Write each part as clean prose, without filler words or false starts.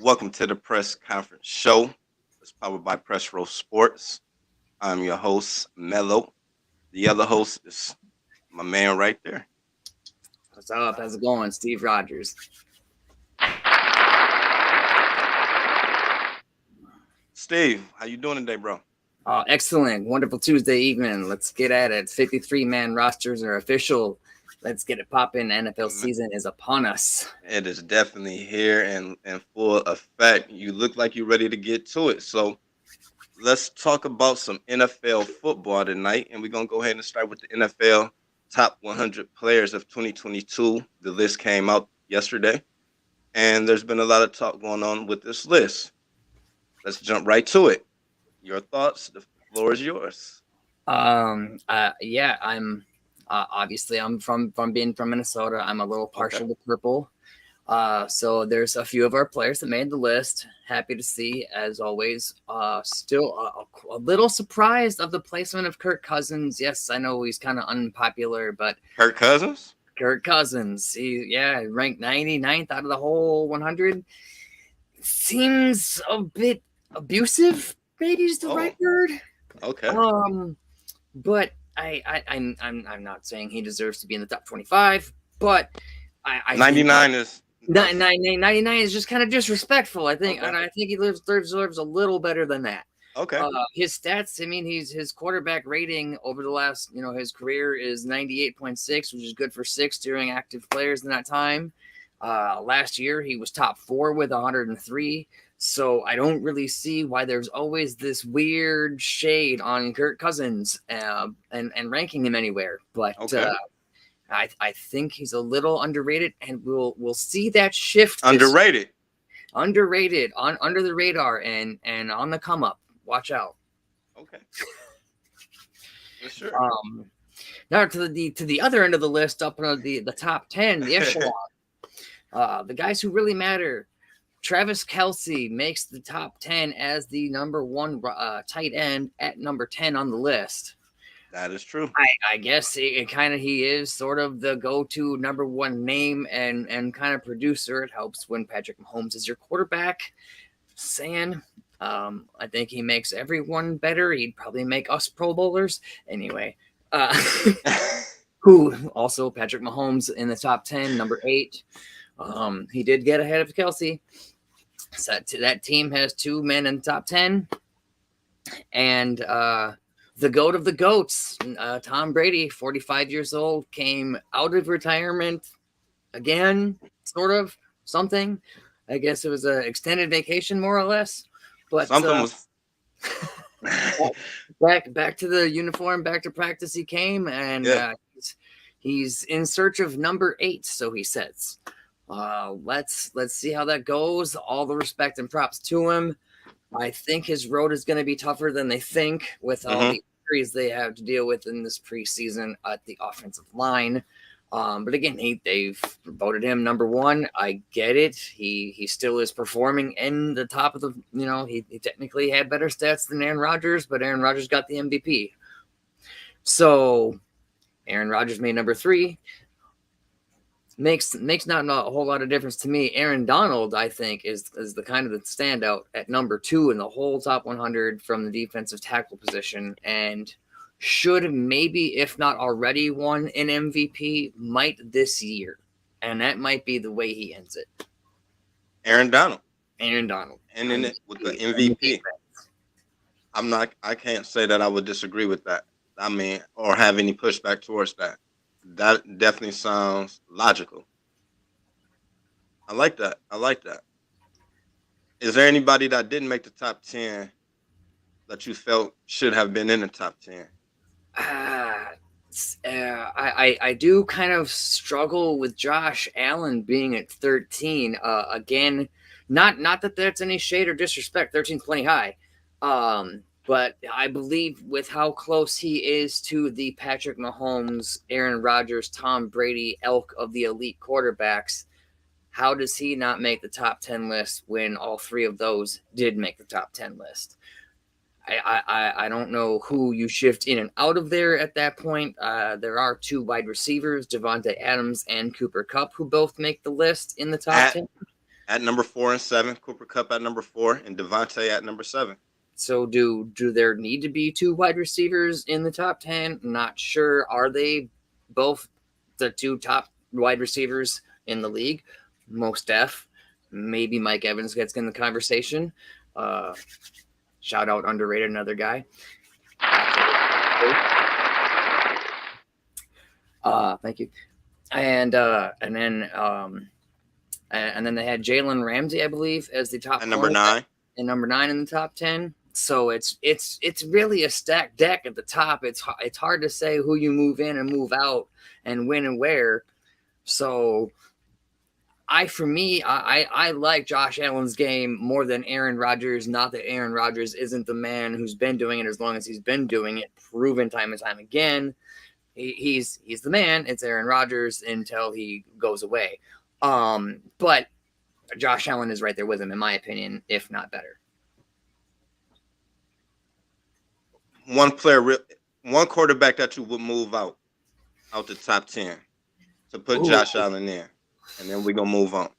Welcome to the press conference show. It's powered by Press Row Sports. I'm your host, Mello. The other host is my man right there. What's up? How's it going? Steve Rogers. Steve, how you doing today, bro? Excellent. Wonderful Tuesday evening. Let's get at it. 53-man rosters are official. Let's get it popping. NFL season is upon us. It is definitely here and in full effect. You look like you're ready to get to it. So let's talk about some NFL football tonight. And we're going to go ahead and start with the NFL top 100 players of 2022. The list came out yesterday. And there's been a lot of talk going on with this list. Let's jump right to it. Your thoughts? The floor is yours. Yeah, I'm obviously I'm from being from Minnesota. I'm a little partial to purple. So there's a few of our players that made the list. Happy to see, as always. Still a little surprised of the placement of Kirk Cousins. Yes, I know he's kind of unpopular, but Kirk Cousins? Kirk Cousins, he ranked 99th out of the whole 100. Seems a bit abusive, maybe is the right word. Okay. But I'm not saying he deserves to be in the top 25, but I 99 is 99 is just kind of disrespectful, I think. And I think he deserves a little better than that. Okay. His stats, I mean, his quarterback rating over the last, his career is 98.6, which is good for 6 during active players in that time. Last year, he was top 4 with 103. So I don't really see why there's always this weird shade on Kirk Cousins and ranking him anywhere. But I think he's a little underrated, and we'll see that shift. Underrated on under the radar and on the come up. Watch out. Okay. For sure. Now to the other end of the list, up on the top 10, the echelon. The guys who really matter. Travis Kelce makes the top 10 as the number 1 tight end at number 10 on the list. That is true. I guess he is sort of the go-to number 1 name and kind of producer. It helps when Patrick Mahomes is your quarterback. I think he makes everyone better. He'd probably make us Pro Bowlers. Anyway, who also Patrick Mahomes in the top 10, number 8. He did get ahead of Kelce. So that team has 2 men in the top 10. And the GOAT of the GOATs, Tom Brady, 45 years old, came out of retirement again, sort of, something. I guess it was an extended vacation, more or less. But something was back to the uniform, back to practice he came, and he's in search of number 8, so he says. Let's see how that goes. All the respect and props to him. I think his road is going to be tougher than they think with all the injuries they have to deal with in this preseason at the offensive line. But again, they've voted him number 1. I get it. He still is performing in the top of the, he technically had better stats than Aaron Rodgers, but Aaron Rodgers got the MVP. So Aaron Rodgers made number 3. Makes not a whole lot of difference to me. Aaron Donald, I think, is the kind of the standout at number 2 in the whole top 100 from the defensive tackle position, and should maybe, if not already, won an MVP, might this year, and that might be the way he ends it. Aaron Donald, and then with the MVP. I can't say that I would disagree with that. I mean, or have any pushback towards that. That definitely sounds logical. I like that. Is there anybody that didn't make the top 10 that you felt should have been in the top 10? I do kind of struggle with Josh Allen being at 13. Again, not that that's any shade or disrespect. 13's plenty high. But I believe with how close he is to the Patrick Mahomes, Aaron Rodgers, Tom Brady ilk of the elite quarterbacks, how does he not make the top 10 list when all 3 of those did make the top 10 list? I don't know who you shift in and out of there at that point. There are 2 wide receivers, Devontae Adams and Cooper Kupp, who both make the list in the top 10. at number 4 and 7, Cooper Kupp at number 4, and Devontae at number 7. So do there need to be 2 wide receivers in the top 10? Not sure. Are they both the 2 top wide receivers in the league? Most def. Maybe Mike Evans gets in the conversation. Shout out underrated, another guy. Thank you. And then they had Jalen Ramsey, I believe, as the top at number 9. And number 9 in the top 10. So it's really a stacked deck at the top. It's hard to say who you move in and move out and when and where. So I like Josh Allen's game more than Aaron Rodgers. Not that Aaron Rodgers isn't the man who's been doing it as long as he's been doing it, proven time and time again. He's the man. It's Aaron Rodgers until he goes away. But Josh Allen is right there with him, in my opinion, if not better. One quarterback that you would move out the top 10 to put Josh Allen in, and then we're gonna move on.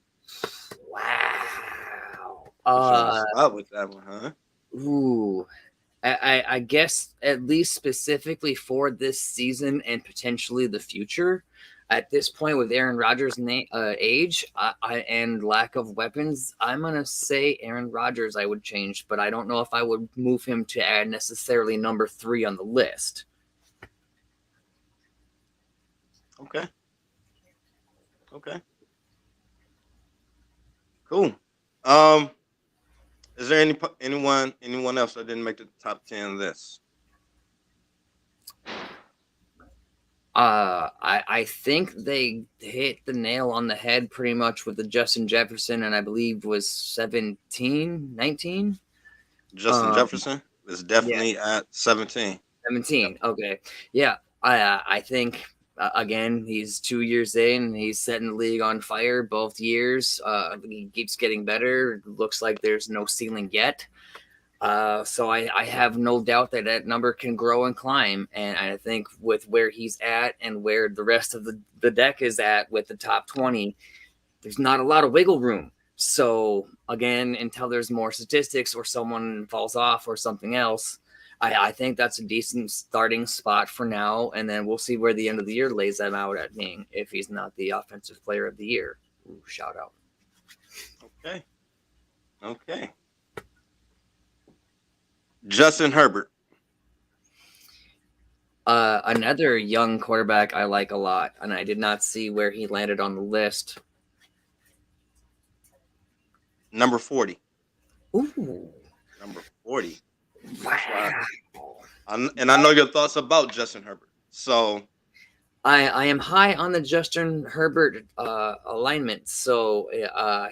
Wow. Start with that one, huh? Ooh. I guess at least specifically for this season and potentially the future. At this point, with Aaron Rodgers' age and lack of weapons, I'm going to say Aaron Rodgers I would change, but I don't know if I would move him to add necessarily number 3 on the list. Okay. Cool. Is there anyone else that didn't make the top 10 list? I think they hit the nail on the head pretty much with the Justin Jefferson, and I believe was 19. Justin Jefferson is definitely at 17. 17. Okay. Yeah. I think again, he's 2 years in. He's setting the league on fire both years. He keeps getting better. Looks like there's no ceiling yet. So I have no doubt that number can grow and climb. And I think with where he's at and where the rest of the deck is at with the top 20, there's not a lot of wiggle room. So again, until there's more statistics or someone falls off or something else, I think that's a decent starting spot for now. And then we'll see where the end of the year lays them out at being if he's not the offensive player of the year. Ooh, shout out. Okay. Justin Herbert. Another young quarterback I like a lot, and I did not see where he landed on the list. Number 40. Ooh. Number 40. Wow. And I know your thoughts about Justin Herbert. So I am high on the Justin Herbert alignment. So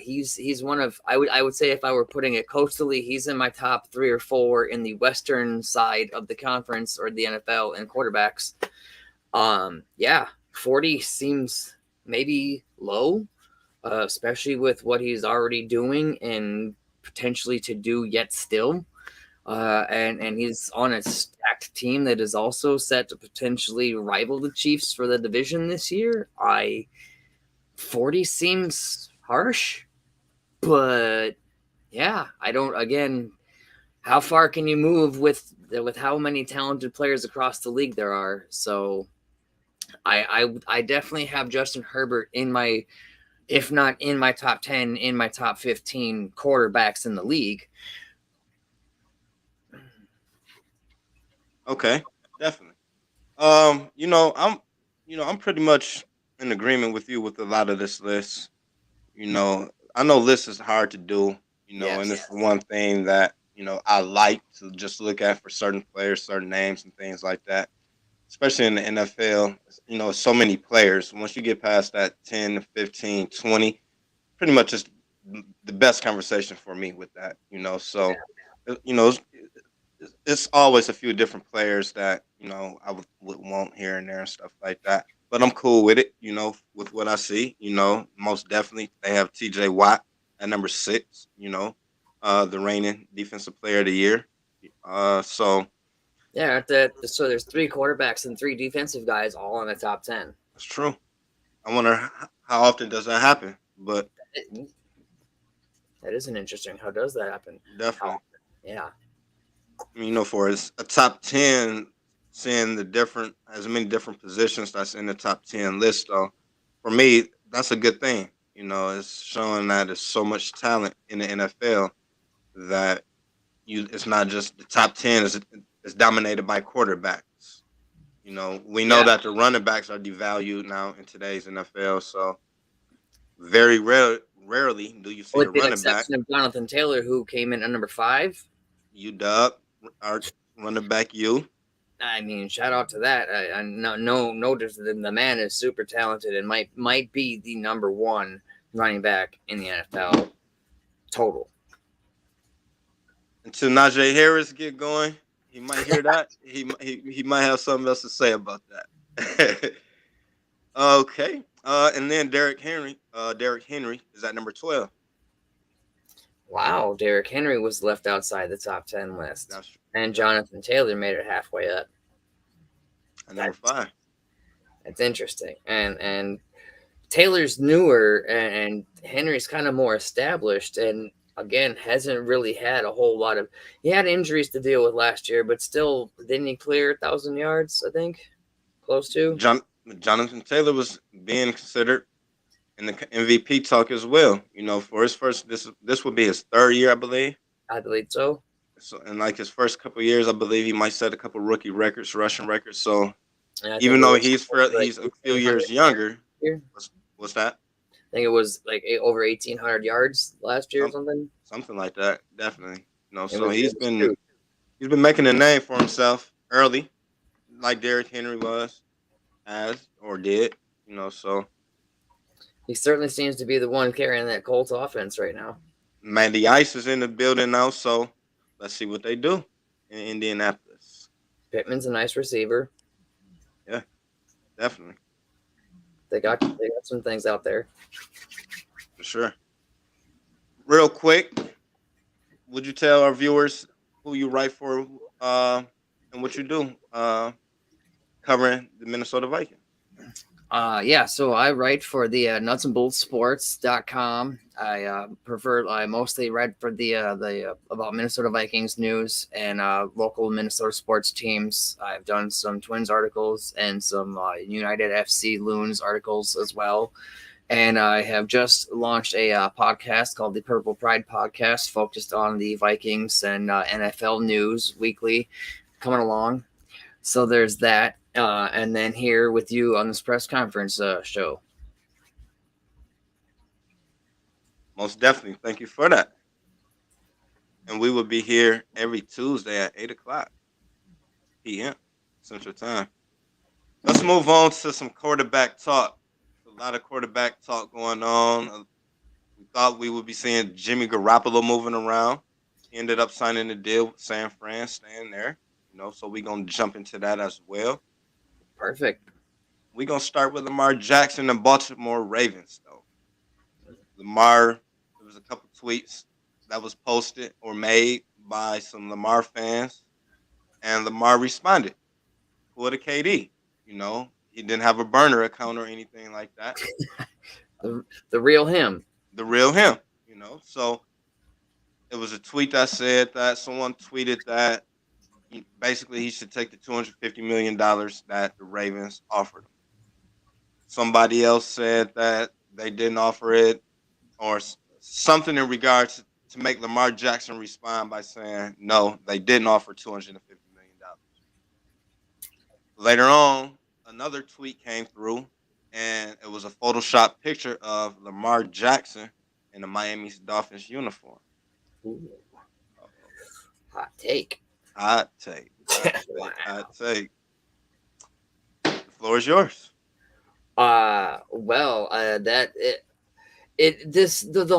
he's one of I would say if I were putting it coastally, he's in my top 3 or 4 in the western side of the conference or the NFL in quarterbacks. 40 seems maybe low, especially with what he's already doing and potentially to do yet still. And he's on a stacked team that is also set to potentially rival the Chiefs for the division this year. 40 seems harsh, but yeah, I don't. Again, how far can you move with how many talented players across the league there are? So, I definitely have Justin Herbert in my, if not in my top 10, in my top 15 quarterbacks in the league. Okay, definitely. I'm pretty much in agreement with you with a lot of this list. I know lists is hard to do, and this is one thing that, I like to just look at for certain players, certain names and things like that, especially in the NFL. So many players. Once you get past that 10, 15, 20, pretty much just the best conversation for me with that, so, it's always a few different players that I would want here and there and stuff like that. But I'm cool with it, with what I see. Most definitely they have T.J. Watt at number 6. The reigning defensive player of the year. So there's 3 quarterbacks and 3 defensive guys all in the top 10. That's true. I wonder how often does that happen, but That is an interesting. How does that happen? Definitely. Yeah. For a top 10, seeing the different, as many different positions that's in the top 10 list, though, for me, that's a good thing. It's showing that there's so much talent in the NFL that it's not just the top 10 is dominated by quarterbacks. We know that the running backs are devalued now in today's NFL, so very rarely do you see With a the running back. exception of Jonathan Taylor, who came in at number 5. UW, our running back, I mean, shout out to that. I notice that the man is super talented and might be the number 1 running back in the NFL total. Until Najee Harris get going, he might hear that. He might have something else to say about that. Okay. And then Derrick Henry. Derrick Henry is at number 12. Wow, Derrick Henry was left outside the top 10 list. That's true. And Jonathan Taylor made it halfway up. At number 5. That's interesting. And Taylor's newer and Henry's kind of more established, and again hasn't really had a whole lot of. He had injuries to deal with last year, but still didn't he clear 1,000 yards? I think close to. Jonathan Taylor was being considered in the MVP talk as well. For his first, this would be his 3rd year, I believe. I believe so. So, in like his first couple of years, I believe he might set a couple rookie records, rushing records. So, even though he's a few years younger, what's that? I think it was like over 1,800 yards last year or something. Something like that, definitely. So he's been making a name for himself early, like Derrick Henry did. So he certainly seems to be the one carrying that Colts offense right now. Mandy Ice is in the building now, so let's see what they do in Indianapolis. Pittman's a nice receiver. Yeah, definitely. They got some things out there. For sure. Real quick, would you tell our viewers who you write for and what you do covering the Minnesota Vikings? So I write for the nutsandboltsports.com. I mostly write for the about Minnesota Vikings news and local Minnesota sports teams. I've done some Twins articles and some United FC Loons articles as well. And I have just launched a podcast called the Purple Pride Podcast, focused on the Vikings and NFL news weekly coming along. So there's that. And then here with you on this press conference show. Most definitely. Thank you for that. And we will be here every Tuesday at 8:00 p.m. Central Time. Let's move on to some quarterback talk. A lot of quarterback talk going on. We thought we would be seeing Jimmy Garoppolo moving around. He ended up signing a deal with San Fran, staying there. So we're going to jump into that as well. Perfect. We're going to start with Lamar Jackson and Baltimore Ravens, though. Lamar, there was a couple tweets that was posted or made by some Lamar fans, and Lamar responded with a KD. He didn't have a burner account or anything like that. the real him. The real him, So it was a tweet that said that someone tweeted that basically he should take the $250 million that the Ravens offered him. Somebody else said that they didn't offer it, or something in regards to make Lamar Jackson respond by saying, no, they didn't offer $250 million. Later on, another tweet came through, and it was a Photoshop picture of Lamar Jackson in the Miami Dolphins uniform. Ooh. Hot take. Hot take. Hot take. The floor is yours. The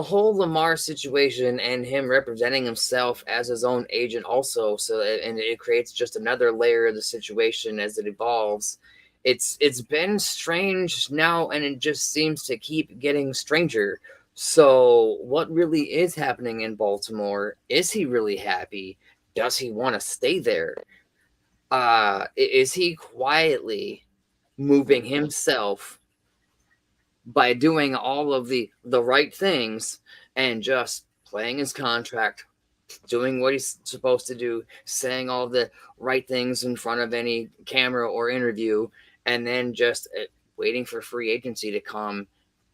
whole Lamar situation and him representing himself as his own agent also, and it creates just another layer of the situation as it evolves. It's been strange now, and it just seems to keep getting stranger. So what really is happening in Baltimore? Is he really happy? Does he want to stay there? Is he quietly moving himself by doing all of the right things and just playing his contract, doing what he's supposed to do, saying all the right things in front of any camera or interview, and then just waiting for free agency to come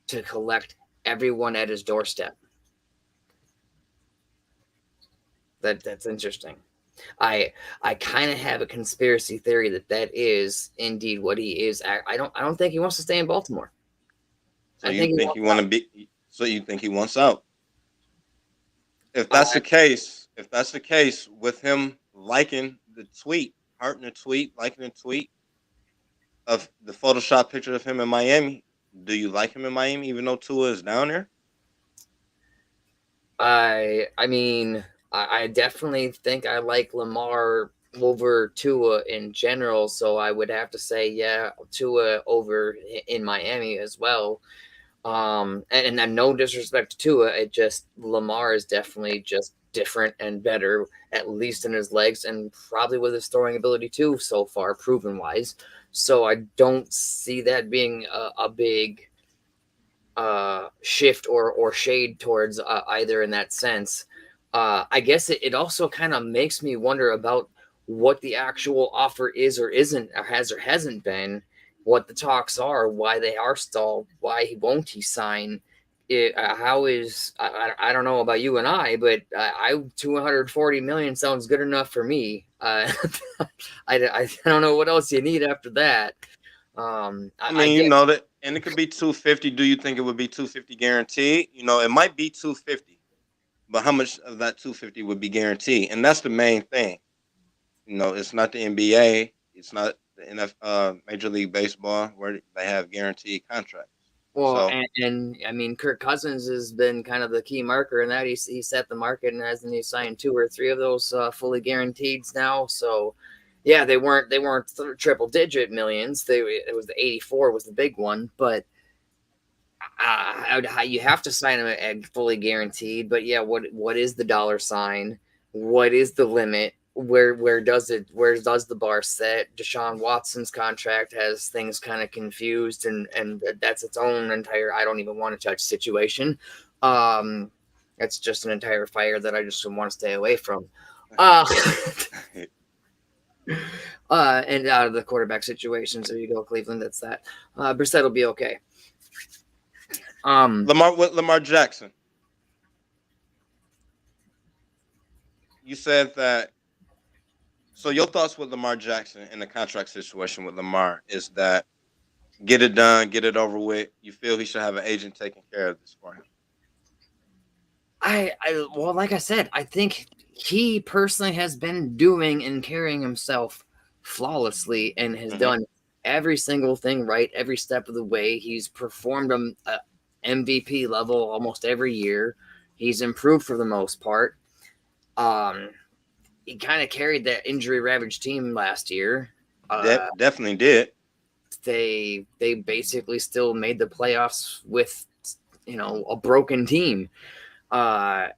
to collect everyone at his doorstep. That's interesting. I kind of have a conspiracy theory that is indeed what he is. I don't think he wants to stay in Baltimore. So you think he want to be? So you think he wants out? If that's the case, with him liking the tweet, hearting the tweet, liking the tweet of the Photoshop picture of him in Miami, do you like him in Miami even though Tua is down there? I mean, I definitely think I like Lamar over Tua in general, so I would have to say, yeah, Tua over in Miami as well. And no disrespect to Tua, it just Lamar is definitely just different and better, at least in his legs, and probably with his throwing ability too, so far, proven wise. So I don't see that being a big shift or shade towards either in that sense. I guess it also kind of makes me wonder about what the actual offer is or isn't, or has or hasn't been, what the talks are, why they are stalled, why won't he sign? How is I don't know about you and I, but 240 million sounds good enough for me. I don't know what else you need after that. I mean, you know that, and it could be 250. Do you think it would be 250 guaranteed? You know, it might be 250, but how much of that 250 would be guaranteed? And that's the main thing. You know, it's not the NBA, it's not the Major League Baseball where they have guaranteed contracts. Well, so, and I mean, Kirk Cousins has been kind of the key marker in that. He set the market, and hasn't he signed 2 or 3 of those fully guaranteed now? So, yeah, they weren't triple digit millions. It was the 84 was the big one, but you have to sign them at fully guaranteed. But yeah, what is the dollar sign? What is the limit? Where does the bar set? Deshaun Watson's contract has things kind of confused, and that's its own entire I don't even want to touch situation. That's just an entire fire that I just want to stay away from. And out of the quarterback situation, so you go Cleveland. That's that. Brissett will be okay. Lamar Jackson. You said that. So your thoughts with Lamar Jackson in the contract situation with Lamar is that get it done, get it over with. You feel he should have an agent taking care of this for him? Well, like I said, I think he personally has been doing and carrying himself flawlessly and has done every single thing right every step of the way. He's performed a MVP level almost every year. He's improved for the most part. He kind of carried that injury ravaged team last year. Definitely did. They basically still made the playoffs with, a broken team. I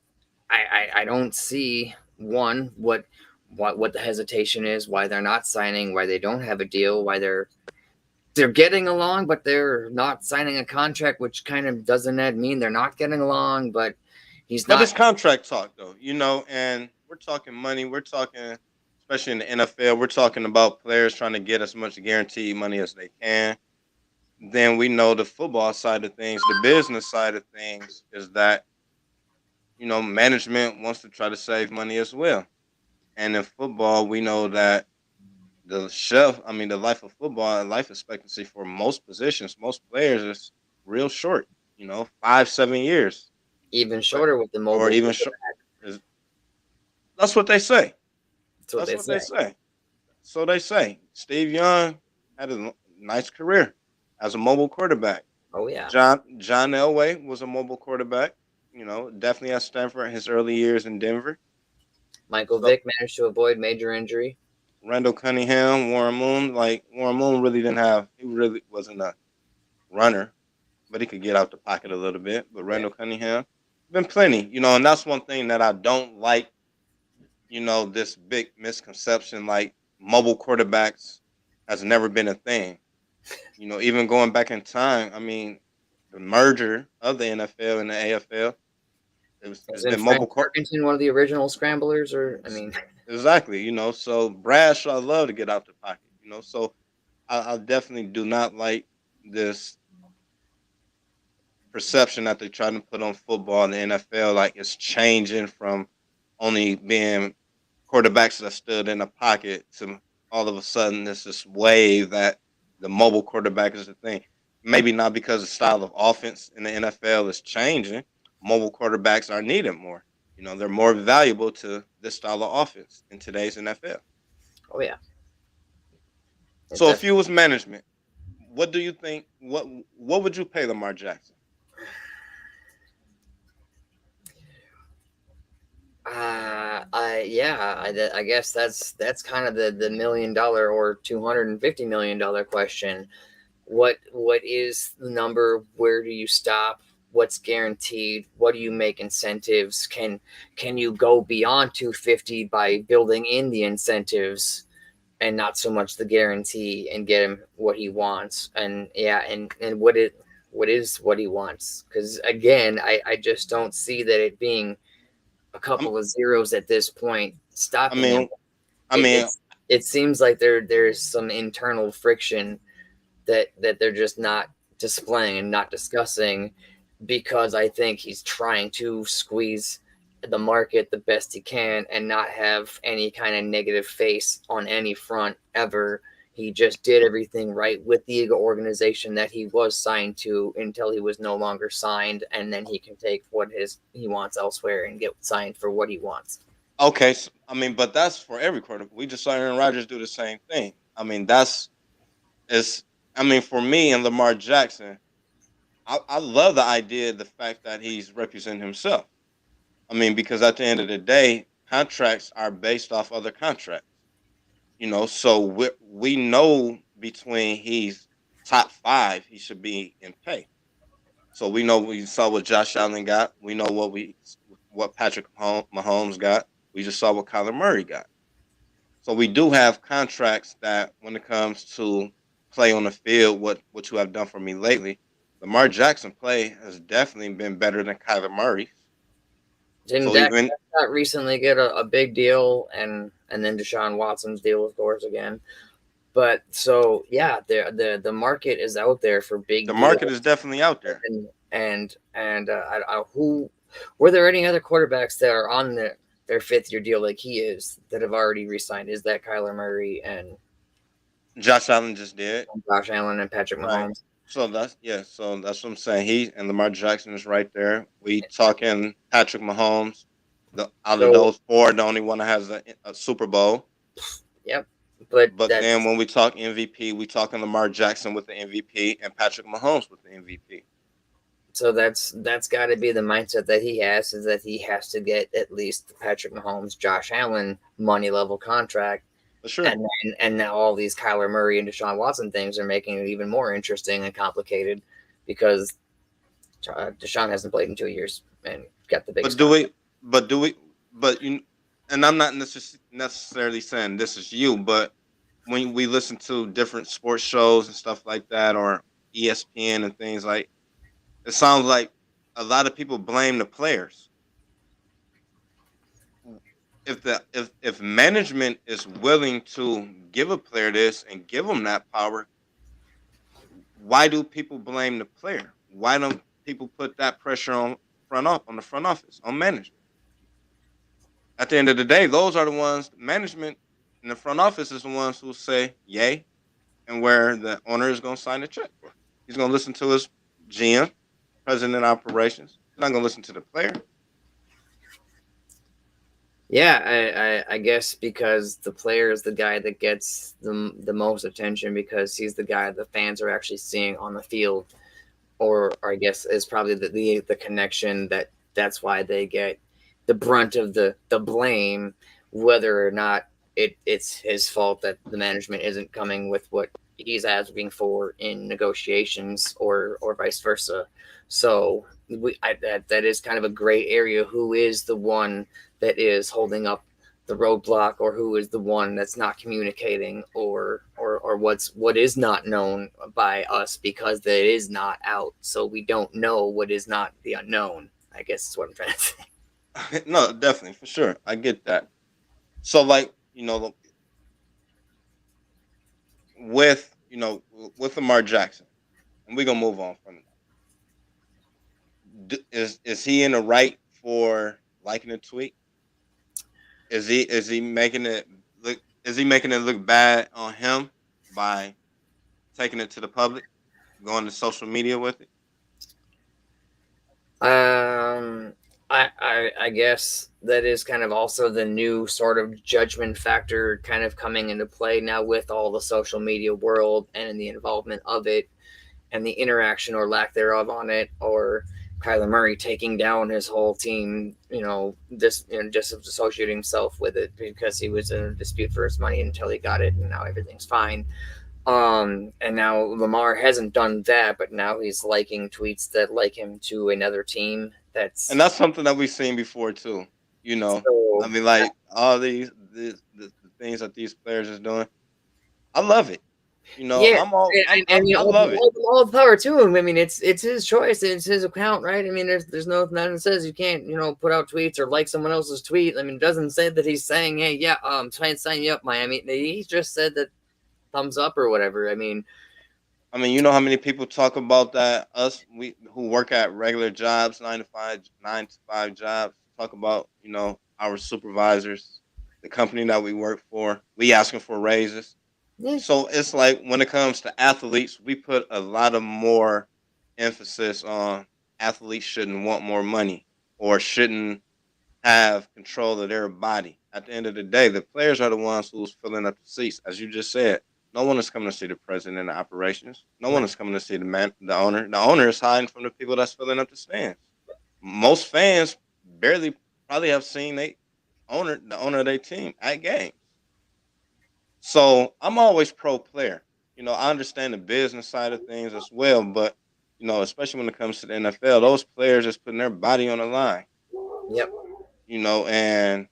don't see what the hesitation is, why they're not signing, why they don't have a deal, why they're getting along, but they're not signing a contract, which kind of doesn't mean they're not getting along, but he's not. But it's contract talk though, and we're talking money. We're talking, especially in the NFL, we're talking about players trying to get as much guaranteed money as they can. Then we know the football side of things, the business side of things is that, management wants to try to save money as well. And in football, we know that the life of football, life expectancy for most positions, most players is real short, 5-7 years. Even shorter with the mobile. Or even shorter. That's what they say. That's what they say. So they say. Steve Young had a nice career as a mobile quarterback. Oh, yeah. John Elway was a mobile quarterback, definitely at Stanford in his early years in Denver. Michael Vick managed to avoid major injury. Randall Cunningham, Warren Moon. Warren Moon he really wasn't a runner, but he could get out the pocket a little bit. But Randall Cunningham, been plenty, and that's one thing that I don't like, this big misconception, like mobile quarterbacks has never been a thing. Even going back in time, I mean, the merger of the NFL and the AFL, It's been mobile Parkinson, one of the original scramblers, or I mean, exactly. So Brad I love to get out the pocket. So I definitely do not like this perception that they're trying to put on football in the NFL. Like it's changing from only being quarterbacks that stood in a pocket to all of a sudden it's this wave that the mobile quarterback is the thing. Maybe not because the style of offense in the NFL is changing. Mobile quarterbacks are needed more. They're more valuable to this style of offense in today's NFL. Oh yeah. So if you was management, what do you think? What would you pay Lamar Jackson? I guess that's kind of the $1 million or $250 million question. What is the number? Where do you stop? What's guaranteed? What do you make incentives? Can you go beyond 250 by building in the incentives and not so much the guarantee and get him what he wants? And what is what he wants? Because again, I just don't see that it being a couple of zeros at this point stopping him. It seems like there's some internal friction that they're just not displaying and not discussing, because I think he's trying to squeeze the market the best he can and not have any kind of negative face on any front ever. He just did everything right with the organization that he was signed to until he was no longer signed, and then he can take what he wants elsewhere and get signed for what he wants. Okay, so, but that's for every quarterback. We just saw Aaron Rodgers do the same thing. For me and Lamar Jackson, I love the idea, the fact that he's representing himself. Because at the end of the day, contracts are based off other contracts. So we know between he's top 5, he should be in pay. So we know we saw what Josh Allen got. We know what Patrick Mahomes got. We just saw what Kyler Murray got. So we do have contracts that, when it comes to play on the field, what you have done for me lately, Lamar Jackson play has definitely been better than Kyler Murray. Didn't Dak recently get a big deal, and then Deshaun Watson's deal, of course, again. But so yeah, the market is out there for big. The market is definitely out there. And who were there any other quarterbacks that are on their 5th-year deal like he is that have already re-signed? Is that Kyler Murray and Josh Allen just did? Josh Allen and Patrick Mahomes. Right. So that's what I'm saying. He and Lamar Jackson is right there. We talking Patrick Mahomes. Out of those 4, the only one that has a Super Bowl. Yep. But then when we talk MVP, we talking Lamar Jackson with the MVP and Patrick Mahomes with the MVP. So that's got to be the mindset that he has, is that he has to get at least the Patrick Mahomes, Josh Allen money level contract. For sure. And now all these Kyler Murray and Deshaun Watson things are making it even more interesting and complicated, because Deshaun hasn't played in 2 years and got the big. And I'm not necessarily saying this is you, but when we listen to different sports shows and stuff like that, or ESPN and things like, it sounds like a lot of people blame the players. If management is willing to give a player this and give them that power, why do people blame the player? Why don't people put that pressure on the front office, on management? At the end of the day, those are the ones, management and the front office is the ones who say yay, and where the owner is going to sign the check for. He's going to listen to his GM, president of operations. He's not going to listen to the player. Yeah, I guess because the player is the guy that gets the most attention, because he's the guy the fans are actually seeing on the field, or I guess is probably the connection that's why they get the brunt of the blame, whether or not it's his fault that the management isn't coming with what he's asking for in negotiations, or vice versa. So that is kind of a gray area. Who is the one that is holding up the roadblock, or who is the one that's not communicating, or what is not known by us, because that is not out. So we don't know what is not the unknown, I guess is what I'm trying to say. No, definitely for sure. I get that. So like, with with Lamar Jackson, and we're gonna move on from that. Is he in the right for liking a tweet? Is he making it look bad on him by taking it to the public, going to social media with it? Um, I guess that is kind of also the new sort of judgment factor kind of coming into play now with all the social media world and the involvement of it and the interaction or lack thereof on it, or Kyler Murray taking down his whole team, just associating himself with it because he was in a dispute for his money until he got it, and now everything's fine. And now Lamar hasn't done that, but now he's liking tweets that like him to another team. And that's something that we've seen before too. I So mean, like all the things that these players is doing. I love it. yeah, I love it. all the power to him. I mean, it's his choice, it's his account, right? I mean, there's nothing that says you can't, put out tweets or like someone else's tweet. I mean, it doesn't say that he's saying, hey, yeah, try and sign you up, Miami. He just said that thumbs up or whatever. I mean, You know how many people talk about that? We who work at regular jobs, 9 to 5 jobs, talk about our supervisors, the company that we work for. We asking for raises. yeah, So it's like when it comes to athletes, we put a lot of more emphasis on athletes shouldn't want more money or shouldn't have control of their body. At the end of the day, the players are the ones who's filling up the seats. As you just said, no one is coming to see the president of operations. No one is coming to see the owner. The owner is hiding from the people that's filling up the stands. Most fans barely probably have seen the owner of their team at games. So I'm always pro player. I understand the business side of things as well, but especially when it comes to the NFL, those players is putting their body on the line. yep. And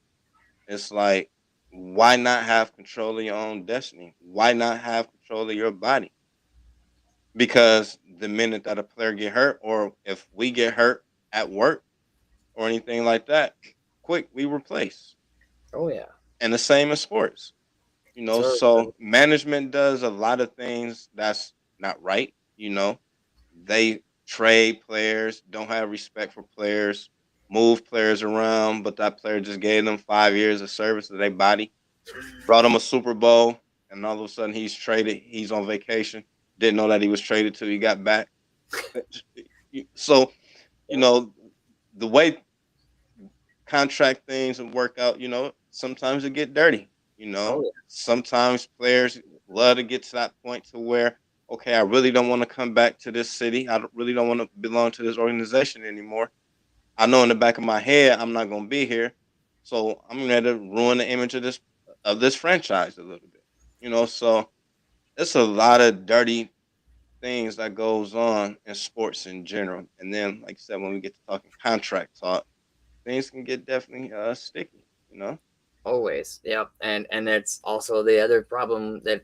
it's like, why not have control of your own destiny? Why not have control of your body? Because the minute that a player get hurt, or if we get hurt at work or anything like that, quick we replace. Oh yeah. And the same in sports. So So management does a lot of things that's not right. They trade players, don't have respect for players, move players around, but that player just gave them 5 years of service to their body, brought him a Super Bowl, and all of a sudden he's traded. He's on vacation. Didn't know that he was traded till he got back. So, you know, the way contract things and work out, sometimes it get dirty. oh yeah. Sometimes players love to get to that point to where, okay, I really don't want to come back to this city. Really don't want to belong to this organization anymore. I know in the back of my head I'm not going to be here, so I'm going to ruin the image of this franchise a little bit. So it's a lot of dirty things that goes on in sports in general. And then, like I said, when we get to talking contract talk, things can get definitely sticky. Always, yep. And that's also the other problem, that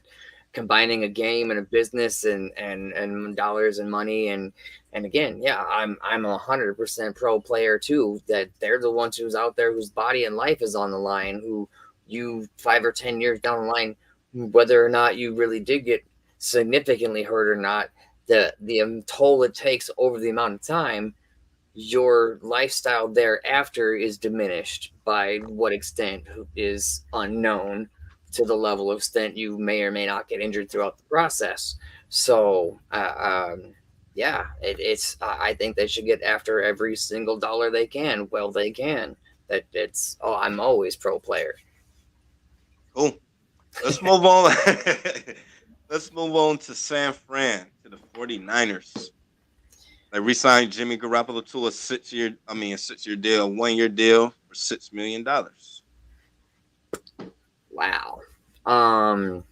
combining a game and a business and dollars and money, and again, yeah, I'm 100% pro player too. That they're the ones who's out there whose body and life is on the line. Who you 5 or 10 years down the line, whether or not you really did get significantly hurt or not, the toll it takes over the amount of time, your lifestyle thereafter is diminished by what extent is unknown, to the level of extent you may or may not get injured throughout the process. So, yeah, it's I think they should get after every single dollar they can. Well, they can. I'm always pro player. Cool. Let's move on. Let's move on to San Fran, to the 49ers. They re-signed Jimmy Garoppolo to a 6-year deal, 1-year deal for $6 million. Wow. Um,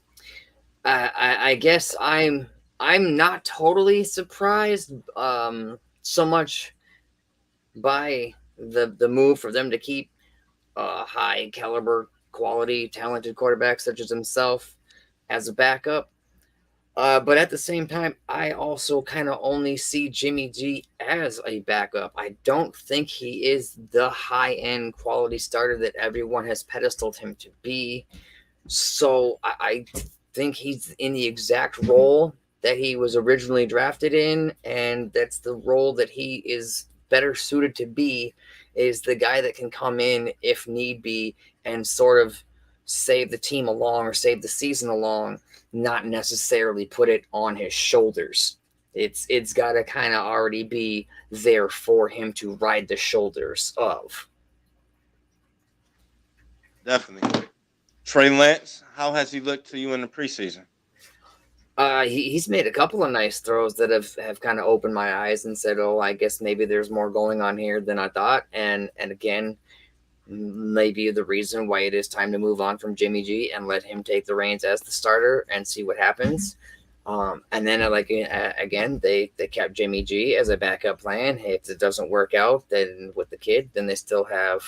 I guess I'm not totally surprised so much by the move for them to keep high caliber, quality, talented quarterback such as himself as a backup. But at the same time, I also kind of only see Jimmy G as a backup. I don't think he is the high end quality starter that everyone has pedestaled him to be. So I think he's in the exact role that he was originally drafted in, and that's the role that he is better suited to be, is the guy that can come in if need be and sort of save the team along or save the season along, not necessarily put it on his shoulders. It's got to kind of already be there for him to ride the shoulders of. Definitely. Trey Lance, how has he looked to you in the preseason? He's made a couple of nice throws that have kind of opened my eyes and said, "Oh, I guess maybe there's more going on here than I thought." And again, maybe the reason why it is time to move on from Jimmy G and let him take the reins as the starter and see what happens. And then again, they kept Jimmy G as a backup plan. If it doesn't work out, then with the kid, then they still have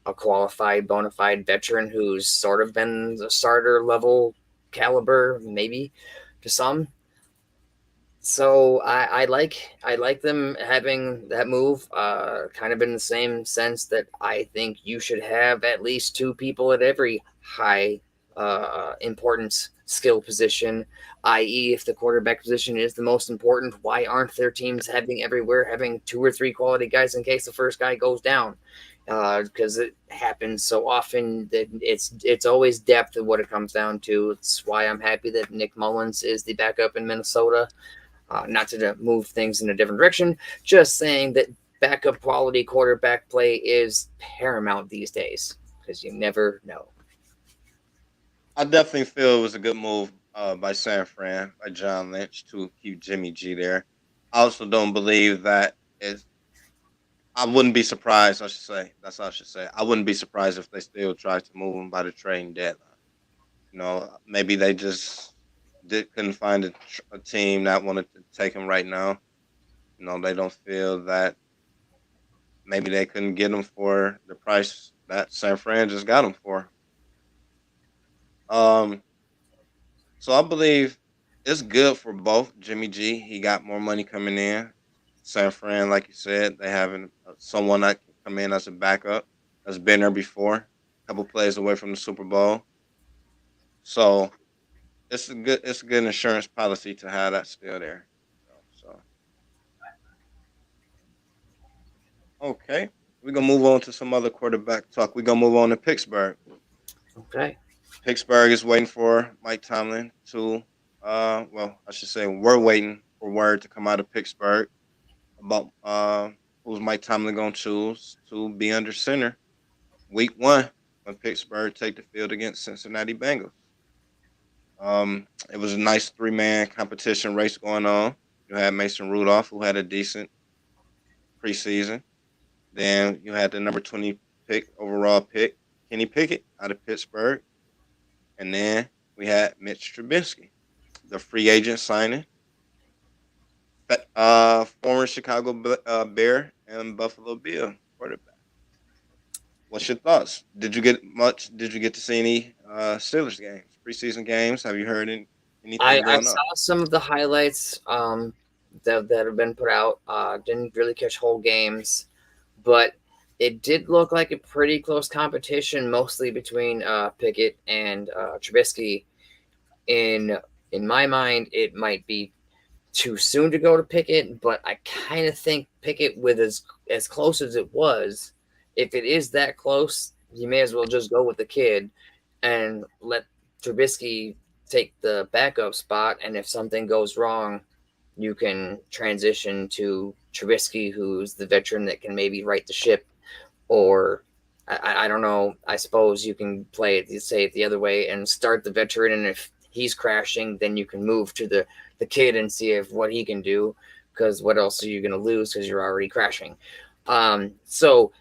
a qualified, bona fide veteran who's sort of been the starter level caliber, maybe to some. So I like them having that move, kind of in the same sense that I think you should have at least two people at every high importance skill position, i.e., if the quarterback position is the most important, why aren't their teams having two or three quality guys in case the first guy goes down? Because it happens so often that it's always depth of what it comes down to. It's why I'm happy that Nick Mullins is the backup in Minnesota. Not to move things in a different direction, just saying that backup quality quarterback play is paramount these days because you never know. I definitely feel it was a good move by San Fran, by John Lynch, to keep Jimmy G there. I also don't believe that it's I wouldn't be surprised. I should say that's how I should say. I wouldn't be surprised if they still tried to move him by the trading deadline. Maybe they just couldn't find a team that wanted to take him right now. They don't feel that maybe they couldn't get him for the price that San Fran just got him for. Um, so I believe it's good for both. Jimmy G, he got more money coming in. San Fran, like you said, they having someone that can come in as a backup that's been there before, a couple plays away from the Super Bowl. So it's a good insurance policy to have that still there. So okay, we're gonna move on to some other quarterback talk. We're gonna move on to Pittsburgh. Okay. Pittsburgh is waiting for Mike Tomlin to well, I should say we're waiting for word to come out of Pittsburgh about who's Mike Tomlin gonna choose to be under center week one when Pittsburgh take the field against Cincinnati Bengals. It was a nice three-man competition race going on. You had Mason Rudolph, who had a decent preseason. Then you had the number 20 overall pick, Kenny Pickett out of Pittsburgh. And then we had Mitch Trubisky, the free agent signing, former Chicago Bear and Buffalo Bill quarterback. What's your thoughts? Did you get much? Did you get to see any Steelers games, preseason games? Have you heard anything I going on? saw some of the highlights that have been put out. Didn't really catch whole games, but it did look like a pretty close competition, mostly between Pickett and Trubisky. In my mind, it might be too soon to go to Pickett, but I kind of think Pickett, with as close as it was, if it is that close, you may as well just go with the kid and let Trubisky take the backup spot. And if something goes wrong, you can transition to Trubisky, who's the veteran that can maybe right the ship. Or I don't know. I suppose you can play it, say it the other way, and start the veteran. And if he's crashing, then you can move to the kid and see if what he can do. Because what else are you going to lose? Because you're already crashing. So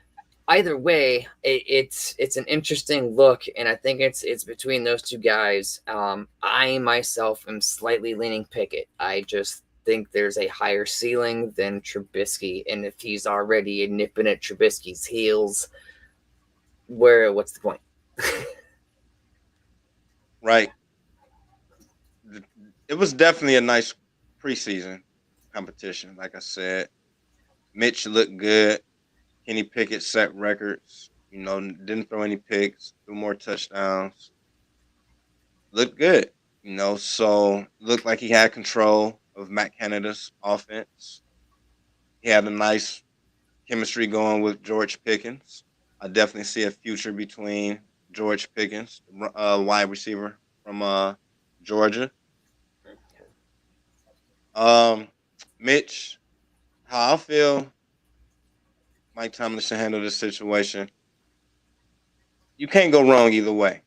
either way, it's an interesting look, and I think it's between those two guys. I myself am slightly leaning Pickett. I just think there's a higher ceiling than Trubisky, and if he's already nipping at Trubisky's heels, what's the point? Right. it was definitely a nice preseason competition. Like I said, Mitch looked good. Kenny Pickett set records. Didn't throw any picks, threw more touchdowns. Looked good. So looked like he had control of Matt Canada's offense. He had a nice chemistry going with George Pickens. I definitely see a future between George Pickens, wide receiver from Georgia. Mitch, how I feel Mike Tomlin should handle this situation. You can't go wrong either way.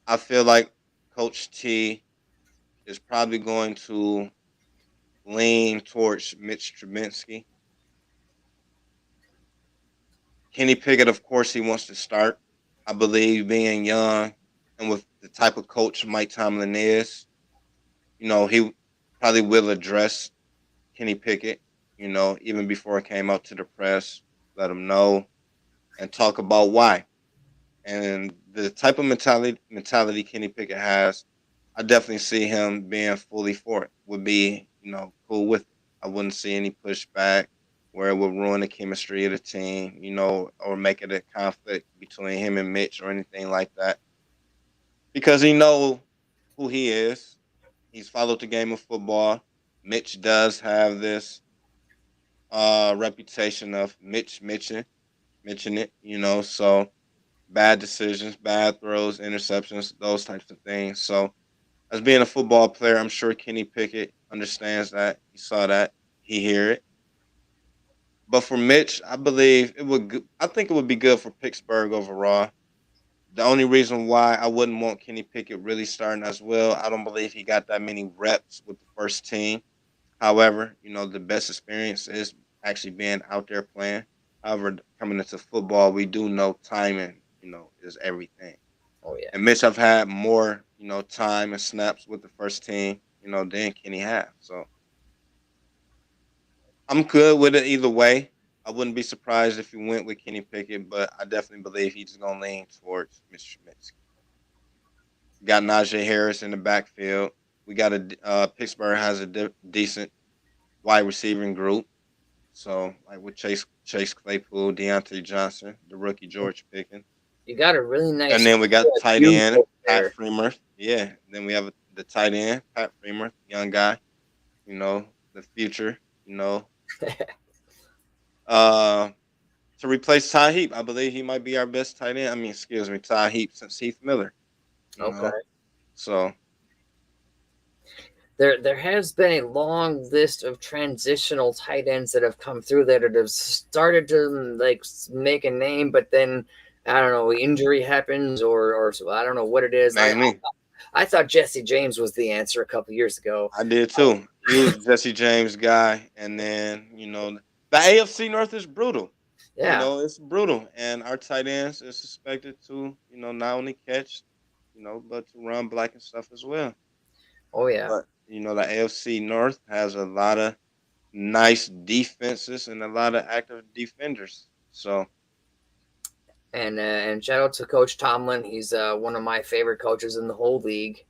I feel like Coach T is probably going to lean towards Mitch Trubisky. Kenny Pickett, of course, he wants to start. I believe being young and with the type of coach Mike Tomlin is, he probably will address Kenny Pickett, even before it came out to the press, let him know and talk about why. And the type of mentality Kenny Pickett has, I definitely see him being fully for it. Would be, cool with it. I wouldn't see any pushback where it would ruin the chemistry of the team, or make it a conflict between him and Mitch or anything like that. Because he know who he is. He's followed the game of football. Mitch does have this reputation of Mitching it, so bad decisions, bad throws, interceptions, those types of things. So as being a football player, I'm sure Kenny Pickett understands that. He saw that. He hear it. But for Mitch, I believe I think it would be good for Pittsburgh overall. The only reason why I wouldn't want Kenny Pickett really starting as well, I don't believe he got that many reps with the first team. However, the best experience is actually being out there playing. However, coming into football, we do know timing, is everything. Oh yeah. And Mitch have had more, time and snaps with the first team, than Kenny have. So I'm good with it either way. I wouldn't be surprised if he went with Kenny Pickett, but I definitely believe he's going to lean towards Mr. Trubisky. Got Najee Harris in the backfield. We got Pittsburgh has a decent wide receiving group. So like with Chase Claypool, Deontay Johnson, the rookie George Pickens. You got a really nice. And then we got tight end Pat Freiermuth. Yeah. Then we have the tight end Pat Freiermuth, young guy. The future. To replace Ty Heap, I believe he might be our best tight end. Ty Heap since Heath Miller. Okay. So there has been a long list of transitional tight ends that have come through that have started to make a name, but then I don't know, injury happens or I don't know what it is. I thought Jesse James was the answer a couple years ago. I did too. He was Jesse James guy, and then the AFC North is brutal. Yeah, it's brutal, and our tight ends is suspected to not only catch, but to run black and stuff as well. Oh yeah. But the AFC North has a lot of nice defenses and a lot of active defenders. So. And shout out to Coach Tomlin. He's one of my favorite coaches in the whole league.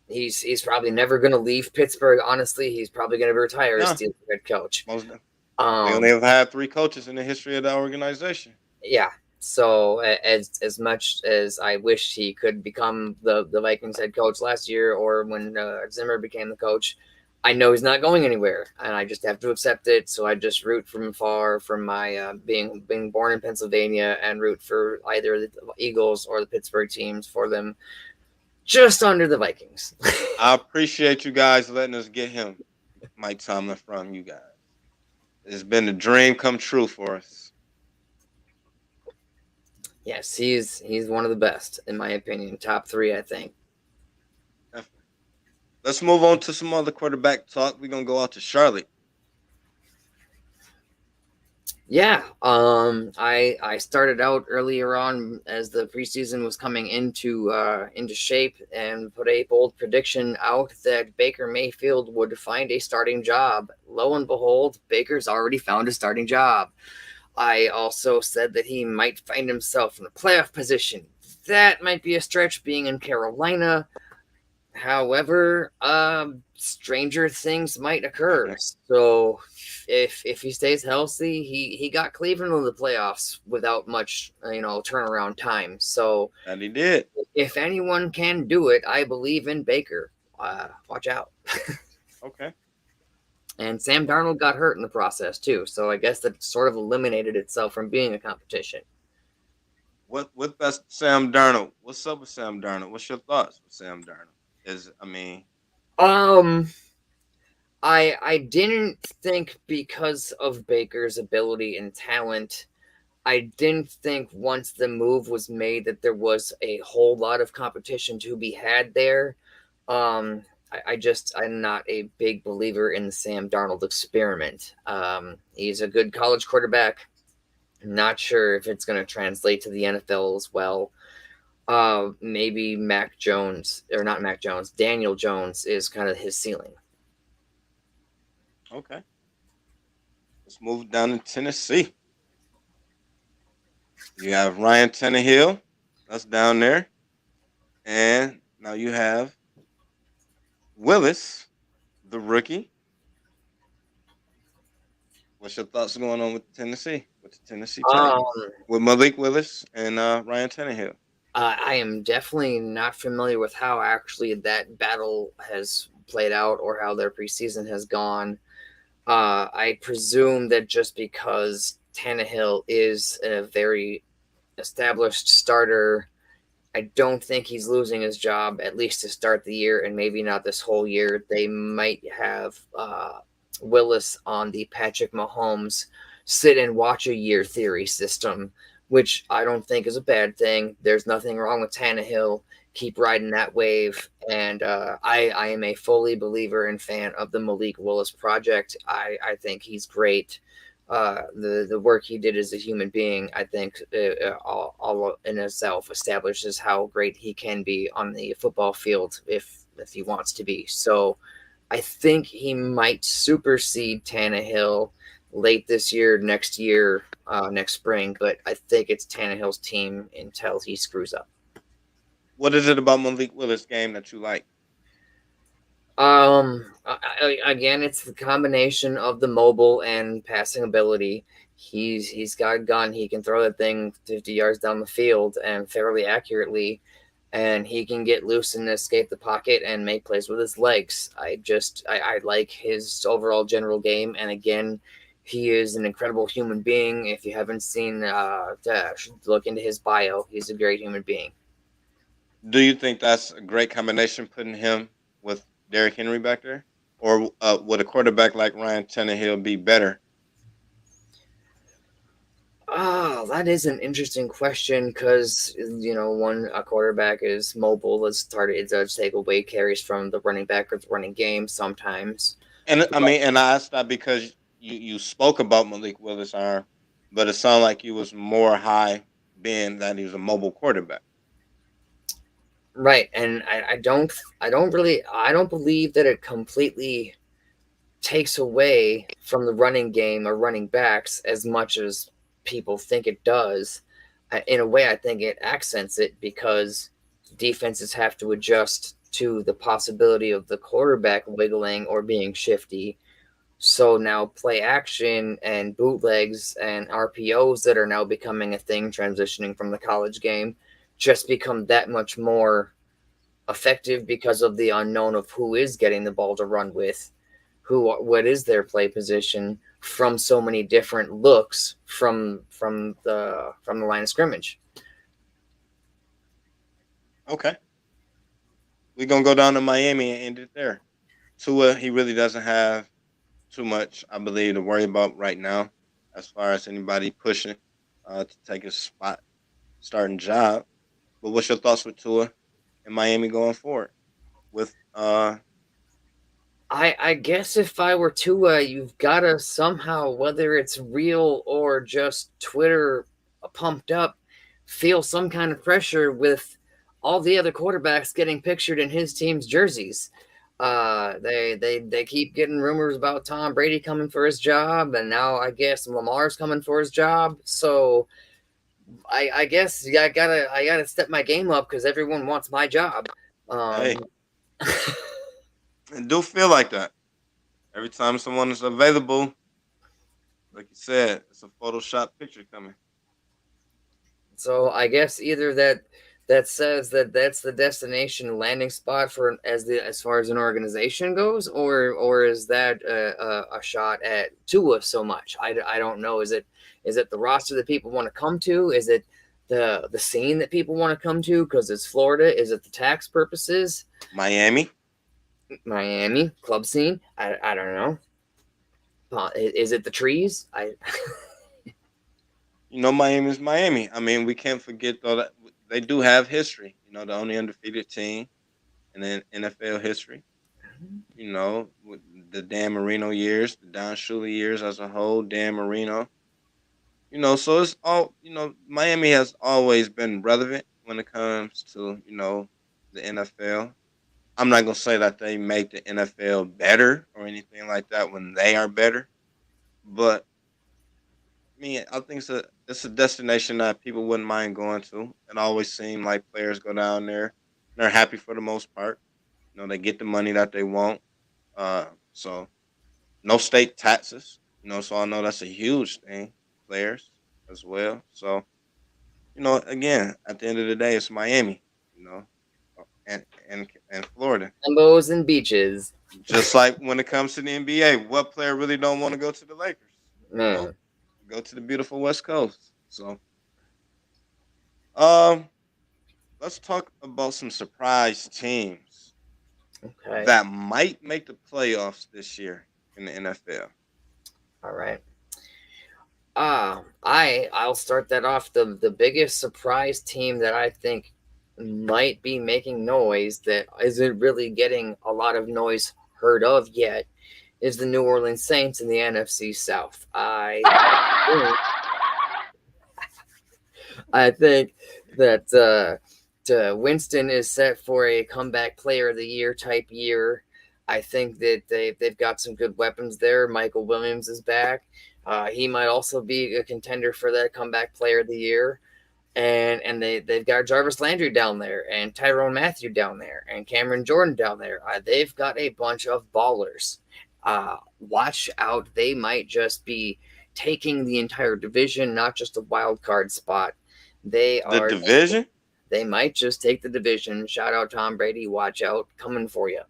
He's probably never going to leave Pittsburgh. Honestly, he's probably going to retire as Steelers head coach. They only have had 3 coaches in the history of the organization. Yeah. So as much as I wish he could become the Vikings head coach last year or when Zimmer became the coach, I know he's not going anywhere, and I just have to accept it. So I just root from afar from my being born in Pennsylvania and root for either the Eagles or the Pittsburgh teams for them just under the Vikings. I appreciate you guys letting us get him, Mike Tomlin, from you guys. It's been a dream come true for us. Yes, he's one of the best, in my opinion. Top 3, I think. Definitely. Let's move on to some other quarterback talk. We're going to go out to Charlotte. Yeah, I started out earlier on as the preseason was coming into shape and put a bold prediction out that Baker Mayfield would find a starting job. Lo and behold, Baker's already found a starting job. I also said that he might find himself in a playoff position. That might be a stretch being in Carolina. However, stranger things might occur. So if he stays healthy, he got Cleveland in the playoffs without much turnaround time. So And he did. if anyone can do it, I believe in Baker. Watch out. Okay. And Sam Darnold got hurt in the process too, so I guess that sort of eliminated itself from being a competition. What that's Sam Darnold? What's up with Sam Darnold? What's your thoughts with Sam Darnold? I didn't think, because of Baker's ability and talent, I didn't think once the move was made that there was a whole lot of competition to be had there. I'm not a big believer in the Sam Darnold experiment. He's a good college quarterback. I'm not sure if it's going to translate to the NFL as well. Maybe Daniel Jones is kind of his ceiling. Okay. Let's move down to Tennessee. You have Ryan Tannehill. That's down there. And now you have Willis, the rookie. What's your thoughts going on with Tennessee? With the Tennessee Titans? With Malik Willis and Ryan Tannehill. I am definitely not familiar with how actually that battle has played out or how their preseason has gone. I presume that just because Tannehill is a very established starter, I don't think he's losing his job, at least to start the year, and maybe not this whole year. They might have Willis on the Patrick Mahomes sit and watch a year theory system, which I don't think is a bad thing. There's nothing wrong with Tannehill. Keep riding that wave. And I am a fully believer and fan of the Malik Willis project. I think he's great. The work he did as a human being, I think, all in itself establishes how great he can be on the football field if he wants to be. So I think he might supersede Tannehill late this year, next spring. But I think it's Tannehill's team until he screws up. What is it about Malik Willis' game that you like? Again, it's the combination of the mobile and passing ability. He's got a gun. He can throw that thing 50 yards down the field and fairly accurately, and he can get loose and escape the pocket and make plays with his legs. I like his overall general game, and again, he is an incredible human being. If you haven't seen, look into his bio. He's a great human being. Do you think that's a great combination, putting him with Derrick Henry back there? Or would a quarterback like Ryan Tannehill be better? Oh, that is an interesting question because, a quarterback is mobile. It does take away carries from the running back or the running game sometimes. And I asked that because you spoke about Malik Willis' arm, but it sounded like he was more high being that he was a mobile quarterback. Right, and I don't believe that it completely takes away from the running game or running backs as much as people think it does. In a way, I think it accents it because defenses have to adjust to the possibility of the quarterback wiggling or being shifty. So now play action and bootlegs and RPOs that are now becoming a thing, transitioning from the college game, just become that much more effective because of the unknown of who is getting the ball to run with, what is their play position from so many different looks from the line of scrimmage. Okay. We're gonna go down to Miami and end it there. Tua, he really doesn't have too much, I believe, to worry about right now as far as anybody pushing to take his spot, starting job. But what's your thoughts with Tua in Miami going forward? With I guess if I were Tua, you've got to somehow, whether it's real or just Twitter pumped up, feel some kind of pressure with all the other quarterbacks getting pictured in his team's jerseys. They keep getting rumors about Tom Brady coming for his job, and now I guess Lamar's coming for his job. So I guess I gotta step my game up because everyone wants my job. Hey. It do feel like that. Every time someone is available, like you said, it's a Photoshop picture coming. So I guess either that says that that's the destination landing spot for as far as an organization goes, or is that a shot at Tua so much? I don't know. Is it the roster that people want to come to? Is it the scene that people want to come to because it's Florida? Is it the tax purposes? Miami Club scene? I don't know. Is it the trees? Miami's Miami. I mean, we can't forget though that they do have history. The only undefeated team in the NFL history. With the Dan Marino years, the Don Shula years as a whole, Dan Marino. So it's all, Miami has always been relevant when it comes to, the NFL. I'm not going to say that they make the NFL better or anything like that when they are better. But, I think it's a destination that people wouldn't mind going to. It always seems like players go down there. They're happy for the most part. They get the money that they want. So no state taxes. So I know that's a huge thing. Players as well. So again, at the end of the day, it's Miami. And Florida. Lambos and beaches. Just like when it comes to the NBA, what player really don't want to go to the Lakers? Go to the beautiful West Coast. So, let's talk about some surprise teams that might make the playoffs this year in the NFL. All right. I'll start that off. The biggest surprise team that I think might be making noise that isn't really getting a lot of noise heard of yet is the New Orleans Saints in the NFC South. I think that Winston is set for a comeback player of the year type year. I think that they've got some good weapons there. Michael Williams is back. He might also be a contender for that comeback player of the year. And they've got Jarvis Landry down there and Tyrone Matthew down there and Cameron Jordan down there. They've got a bunch of ballers. Watch out. They might just be taking the entire division, not just a wild card spot. The division? They might just take the division. Shout out Tom Brady. Watch out. Coming for you.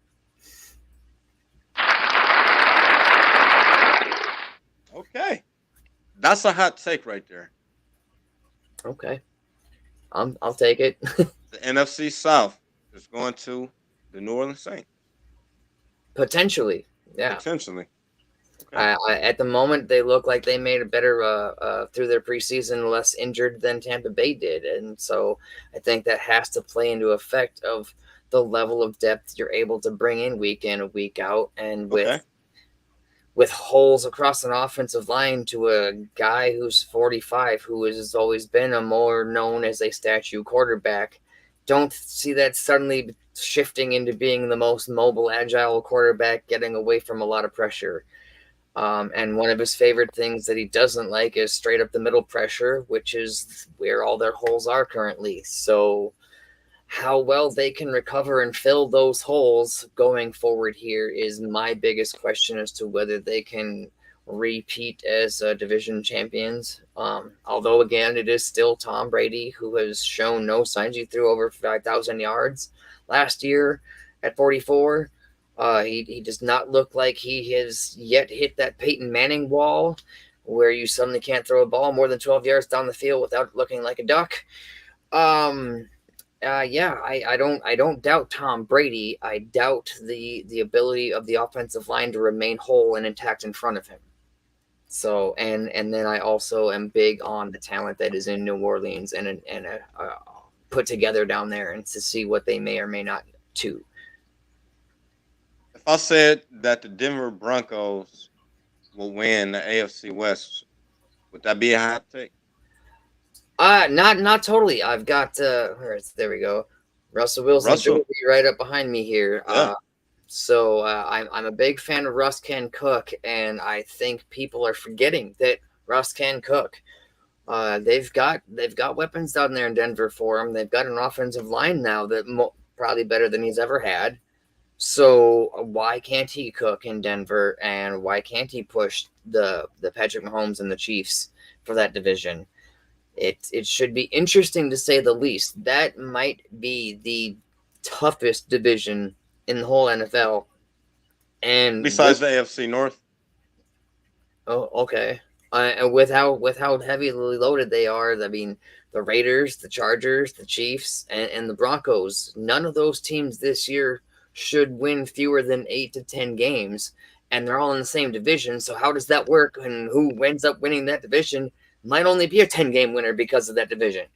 Okay. That's a hot take right there. Okay. I'll take it. The NFC South is going to the New Orleans Saints. Potentially. Yeah. Potentially. Okay. At the moment, they look like they made it better through their preseason, less injured than Tampa Bay did. And so I think that has to play into effect of the level of depth you're able to bring in week out. And with holes across an offensive line to a guy who's 45, who has always been a more known as a statue quarterback. Don't see that suddenly shifting into being the most mobile, agile quarterback, getting away from a lot of pressure. And one of his favorite things that he doesn't like is straight up the middle pressure, which is where all their holes are currently. So how well they can recover and fill those holes going forward here is my biggest question as to whether they can repeat as division champions. Although, again, it is still Tom Brady, who has shown no signs. He threw over 5,000 yards last year at 44. He does not look like he has yet hit that Peyton Manning wall where you suddenly can't throw a ball more than 12 yards down the field without looking like a duck. I don't doubt Tom Brady. I doubt the ability of the offensive line to remain whole and intact in front of him. So and then I also am big on the talent that is in New Orleans and put together down there and to see what they may or may not do. If I said that the Denver Broncos will win the AFC West, would that be a hot take? Not totally. I've got there we go. Russell Wilson will be right up behind me here. Yeah. So I'm a big fan of Russ can cook, and I think people are forgetting that Russ can cook. They've got weapons down there in Denver for him. They've got an offensive line now that probably better than he's ever had. So why can't he cook in Denver, and why can't he push the Patrick Mahomes and the Chiefs for that division? It should be interesting to say the least. That might be the toughest division in the whole NFL. And Besides the AFC North. okay. And with how heavily loaded they are, I mean, the Raiders, the Chargers, the Chiefs, and the Broncos, none of those teams this year should win fewer than 8 to 10 games, and they're all in the same division. So how does that work? And who ends up winning that division might only be a 10-game winner because of that division.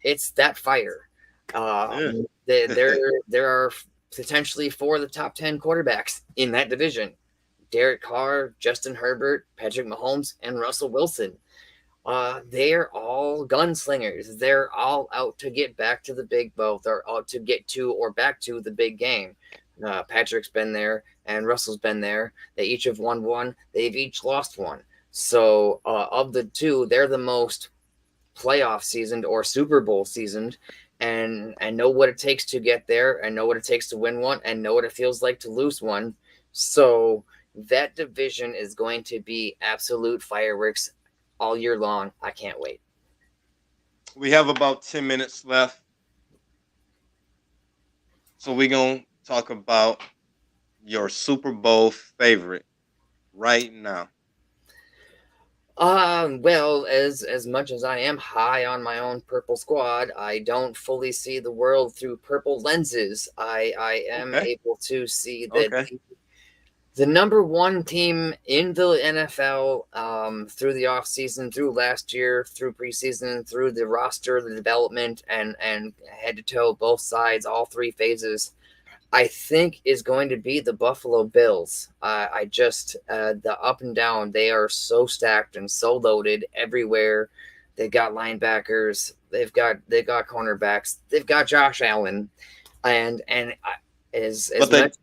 It's that fire. There are potentially 4 of the top 10 quarterbacks in that division. Derek Carr, Justin Herbert, Patrick Mahomes, and Russell Wilson. They're all gunslingers. They're all out to get back to the big bowl. They're out to get to or back to the big game. Patrick's been there and Russell's been there. They each have won one. They've each lost one. So of the two, they're the most playoff seasoned or Super Bowl seasoned, and know what it takes to get there, and know what it takes to win one, and know what it feels like to lose one. So that division is going to be absolute fireworks all year long. I can't wait. We have about 10 minutes left. So we're going to talk about your Super Bowl favorite right now. Well, as much as I am high on my own purple squad, I don't fully see the world through purple lenses. I am able to see that the number one team in the NFL, through the offseason, through last year, through preseason, through the roster, the development, and head to toe, both sides, all 3 phases, I think is going to be the Buffalo Bills. I just the up and down, they are so stacked and so loaded everywhere. They've got linebackers, they've got cornerbacks, they've got Josh Allen, and as but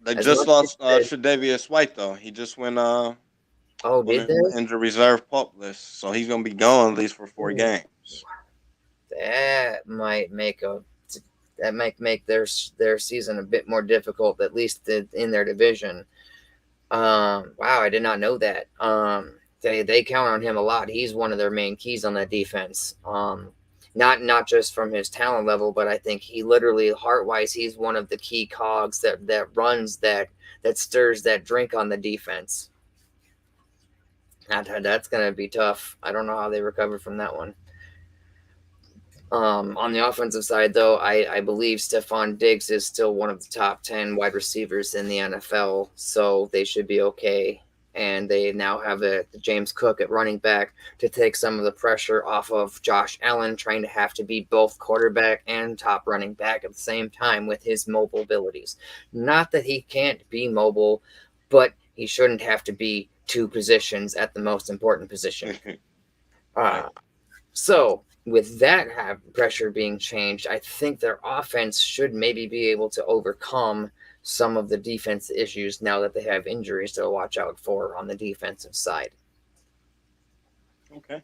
they just lost Tre'Davious Tre'Davious White though. He just went did they? injured reserve pup list, so he's gonna be gone at least for 4 games. That might make their season a bit more difficult, at least in their division. Wow, I did not know that. They count on him a lot. He's one of their main keys on that defense. Not just from his talent level, but I think he literally, heart-wise, he's one of the key cogs that runs that stirs that drink on the defense. That's going to be tough. I don't know how they recover from that one. On the offensive side, though, I believe Stephon Diggs is still one of the top 10 wide receivers in the NFL, so they should be okay. And they now have James Cook at running back to take some of the pressure off of Josh Allen, trying to have to be both quarterback and top running back at the same time with his mobile abilities. Not that he can't be mobile, but he shouldn't have to be 2 positions at the most important position. So with that pressure being changed, I think their offense should maybe be able to overcome some of the defense issues now that they have injuries to watch out for on the defensive side. Okay.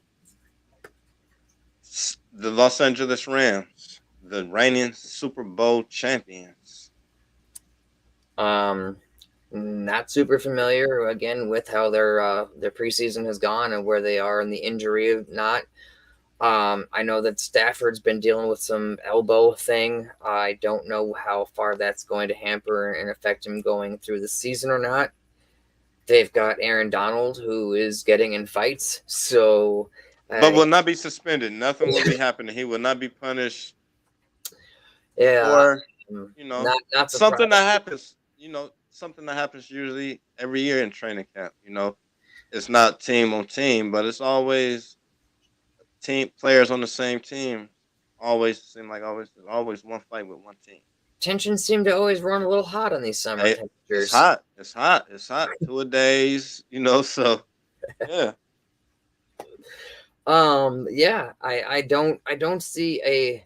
The Los Angeles Rams, the reigning Super Bowl champions. Not super familiar again with how their preseason has gone and where they are in the injury knot. I know that Stafford's been dealing with some elbow thing. I don't know how far that's going to hamper and affect him going through the season or not. They've got Aaron Donald, who is getting in fights, so but will not be suspended. Nothing will be happening. He will not be punished. Yeah, or not something that happens. Something that happens usually every year in training camp. It's not team on team, but it's always team players on the same team. Always there's always one fight with one team. Tensions seem to always run a little hot on these summer temperatures. It's hot. 2-a-days, so yeah. Yeah, I don't see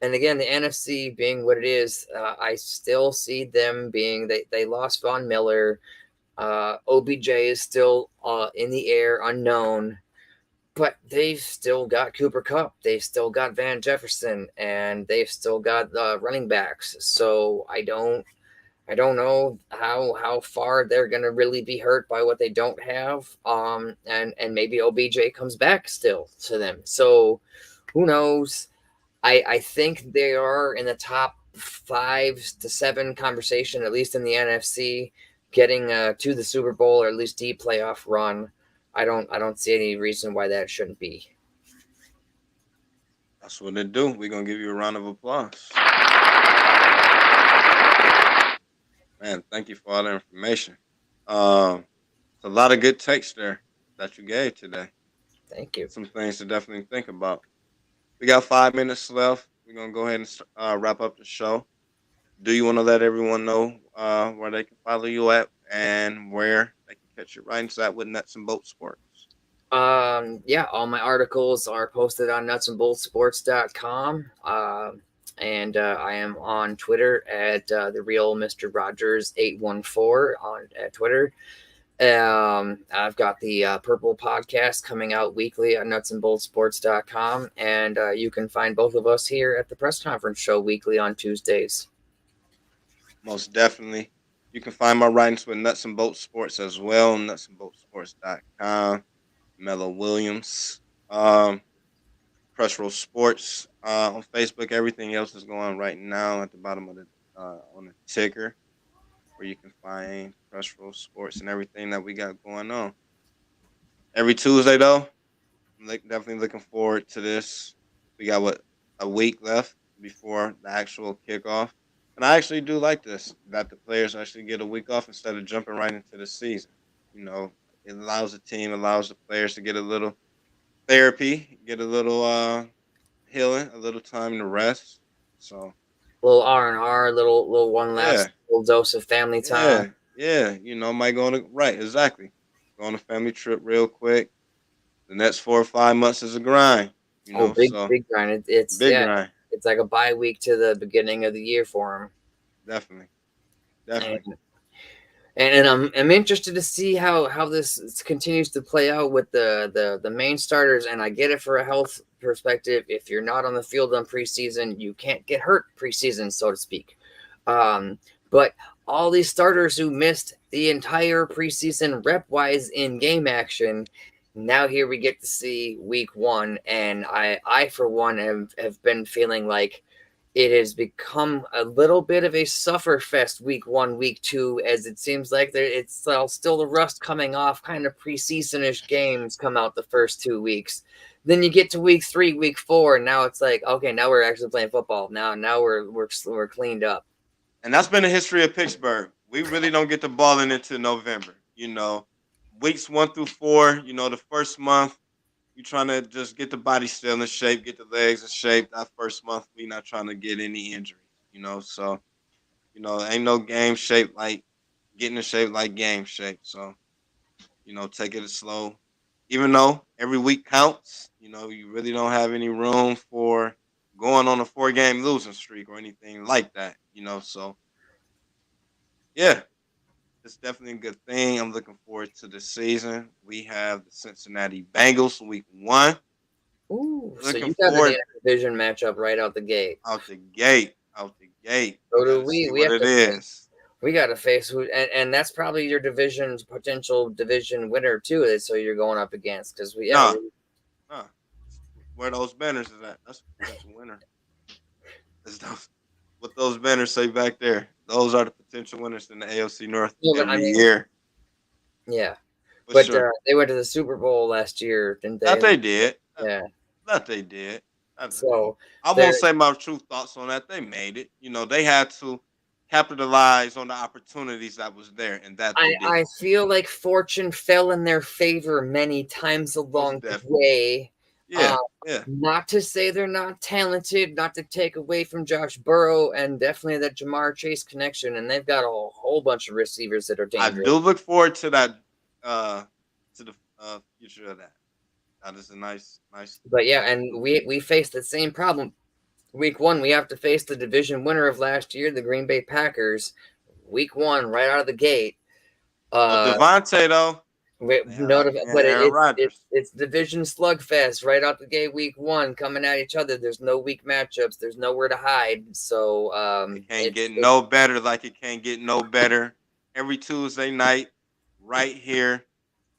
and again, the NFC being what it is, I still see them being, they lost Von Miller. OBJ is still in the air, unknown. But they've still got Cooper Kupp. They've still got Van Jefferson, and they've still got running backs. So I don't I don't know how far they're gonna really be hurt by what they don't have. And maybe OBJ comes back still to them. So who knows? I think they are in the top 5 to 7 conversation, at least in the NFC, getting to the Super Bowl or at least deep playoff run. I don't see any reason why that shouldn't be. That's what they do. We're gonna give you a round of applause. Man, thank you for all the information. It's a lot of good takes there that you gave today. Thank you. Some things to definitely think about. We got 5 minutes left. We're gonna go ahead and wrap up the show. Do you want to let everyone know where they can follow you at and where they can catch your writings at with Nuts and Bolt Sports? Yeah, all my articles are posted on nutsandboltsports.com. And I am on Twitter at the real Mr. Rogers 814 at Twitter. I've got the Purple podcast coming out weekly on nutsandboltsports.com, and you can find both of us here at the press conference show weekly on Tuesdays. Most definitely. You can find my writings with Nuts and Bolts Sports as well, nutsandboltsports.com. Mello Williams, Press Row Sports on Facebook. Everything else is going right now at the bottom of the on the ticker, where you can find Press Row Sports and everything that we got going on. Every Tuesday, though, I'm definitely looking forward to this. We got a week left before the actual kickoff. And I actually do like this, that the players actually get a week off instead of jumping right into the season. You know, it allows the team, allows the players to get a little therapy, get a little healing, a little time to rest. So a little R&R, little one last little dose of family time. Yeah. You know, might go on exactly. Go on a family trip real quick. The next 4 or 5 months is a grind. You know, big grind. It's big grind. It's like a bye week to the beginning of the year for him. Definitely. And I'm interested to see how this continues to play out with the main starters. And I get it for a health perspective. If you're not on the field on preseason, you can't get hurt preseason, so to speak. But all these starters who missed the entire preseason rep-wise in game action, now here we get to see week 1. And I for one, have been feeling like it has become a little bit of a sufferfest week 1, week 2, as it seems like it's still the rust coming off. Kind of preseason-ish games come out the first 2 weeks. Then you get to week 3, week 4, and now it's like, okay, now we're actually playing football. Now we're cleaned up. And that's been the history of Pittsburgh. We really don't get the ball into November. You know, weeks 1 through 4. You know, the first month, you're trying to just get the body still in shape, get the legs in shape. That first month, we're not trying to get any injuries, you know. So, you know, ain't no game shape like getting in shape like game shape. So, you know, take it slow. Even though every week counts, you know, you really don't have any room for going on a 4-game losing streak or anything like that, you know. So, yeah. It's definitely a good thing. I'm looking forward to the season. We have the Cincinnati Bengals week 1. Ooh, so you got the division matchup right out the gate. Out the gate. So do we. We have to. We got to face who, and that's probably your division's potential division winner too. So you're going up against because we. Nah. Where those banners is at? That's the potential winner. What those banners say back there. Those are the potential winners in the AFC North every year. Yeah. But sure. They went to the Super Bowl last year, didn't they? That they did. Yeah. That they did. So I won't say my true thoughts on that. They made it. You know, they had to capitalize on the opportunities that was there, and that I feel like fortune fell in their favor many times along the way. Yeah. Not to say they're not talented, not to take away from Josh Burrow, and definitely that Jamar Chase connection. And they've got a whole bunch of receivers that are dangerous. I do look forward to that, to the future of that. That is a nice. But yeah, and we face the same problem. Week 1, we have to face the division winner of last year, the Green Bay Packers. Week 1, right out of the gate. Devontae, though. But Aaron Rodgers. it's division slugfest right out the gate, week 1, coming at each other. There's no weak matchups. There's nowhere to hide. So it can't get no better. Like it can't get no better. Every Tuesday night, right here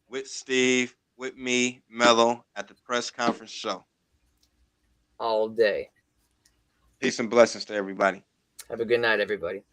with Steve, with me, Mello, at the press conference show. All day. Peace and blessings to everybody. Have a good night, everybody.